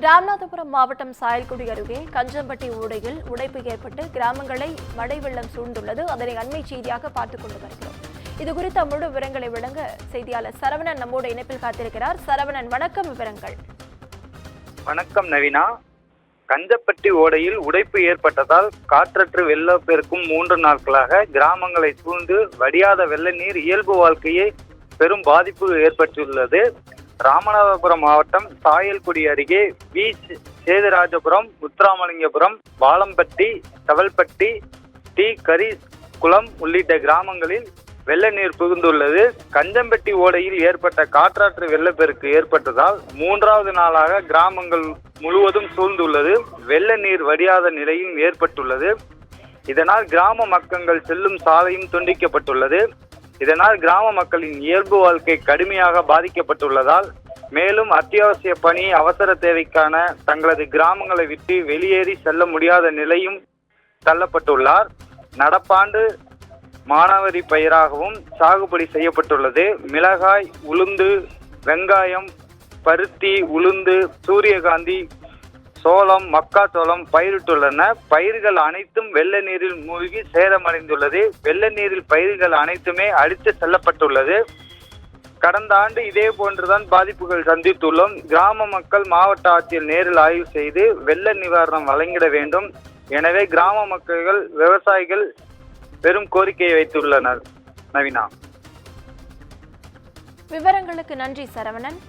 ராமநாதபுரம் மாவட்டம் சாயல்குடி அருகே கஞ்சம்பட்டி ஓடையில் உடைப்பு ஏற்பட்டு கிராமங்களை மழை வெள்ளம் சூழ்ந்துள்ளது. அதனை அண்மை செய்தியாக பார்த்துக் கொண்டு வருகிறோம். இதுகுறித்த முழு விவரங்களை வழங்க செய்தியாளர் சரவணன் நம்மோடு இணைப்பில் காத்திருக்கிறார். சரவணன், வணக்கம். விவரங்கள். வணக்கம் நவீனா. கஞ்சப்பட்டி ஓடையில் உடைப்பு ஏற்பட்டதால் காற்றற்று வெள்ளப்பெருக்கும் 3 நாட்களாக கிராமங்களை சூழ்ந்து வடியாத வெள்ள நீர் இயல்பு வாழ்க்கையை பெரும் பாதிப்பு ஏற்பட்டுள்ளது. ராமநாதபுரம் மாவட்டம் சாயல்குடி அருகே வி சேதுராஜபுரம், முத்துராமலிங்கபுரம், வாளம்பட்டி, தவல்பட்டி, டி கரிகுளம் உள்ளிட்ட கிராமங்களில் வெள்ள நீர் புகுந்துள்ளது. கஞ்சம்பட்டி ஓடையில் ஏற்பட்ட காற்றாற்று வெள்ளப்பெருக்கு ஏற்பட்டதால் 3வது நாளாக கிராமங்கள் முழுவதும் சூழ்ந்துள்ளது. வெள்ள நீர் வடியாத நிலையும் ஏற்பட்டுள்ளது. இதனால் கிராம மக்கள் செல்லும் சாலையும் துண்டிக்கப்பட்டுள்ளது. இதனால் கிராம மக்களின் இயல்பு வாழ்க்கை கடுமையாக பாதிக்கப்பட்டுள்ளதால் மேலும் அத்தியாவசிய பணி, அவசர தேவைக்கான தங்களது கிராமங்களை விட்டு வெளியேறி செல்ல முடியாத நிலையும் தள்ளப்பட்டுள்ளார். நடப்பாண்டு மானாவாரி பயிராகவும் சாகுபடி செய்யப்பட்டுள்ளது. மிளகாய், உளுந்து, வெங்காயம், பருத்தி, உளுந்து, சூரியகாந்தி, சோளம், மக்காச்சோளம் பயிரிட்டுள்ளன. பயிர்கள் அனைத்தும் வெள்ள நீரில் மூழ்கி சேதமடைந்துள்ளது. வெள்ள நீரில் பயிர்கள் அனைத்துமே அடித்து செல்லப்பட்டுள்ளது. கடந்த ஆண்டு இதே போன்றுதான் பாதிப்புகள் சந்தித்துள்ளோம். கிராம மக்கள் மாவட்ட ஆட்சியர் நேரில் ஆய்வு செய்து வெள்ள நிவாரணம் வழங்கிட வேண்டும். எனவே கிராம மக்கள், விவசாயிகள் பெரும் கோரிக்கையை வைத்துள்ளனர். நவீனா, விவரங்களுக்கு நன்றி சரவணன்.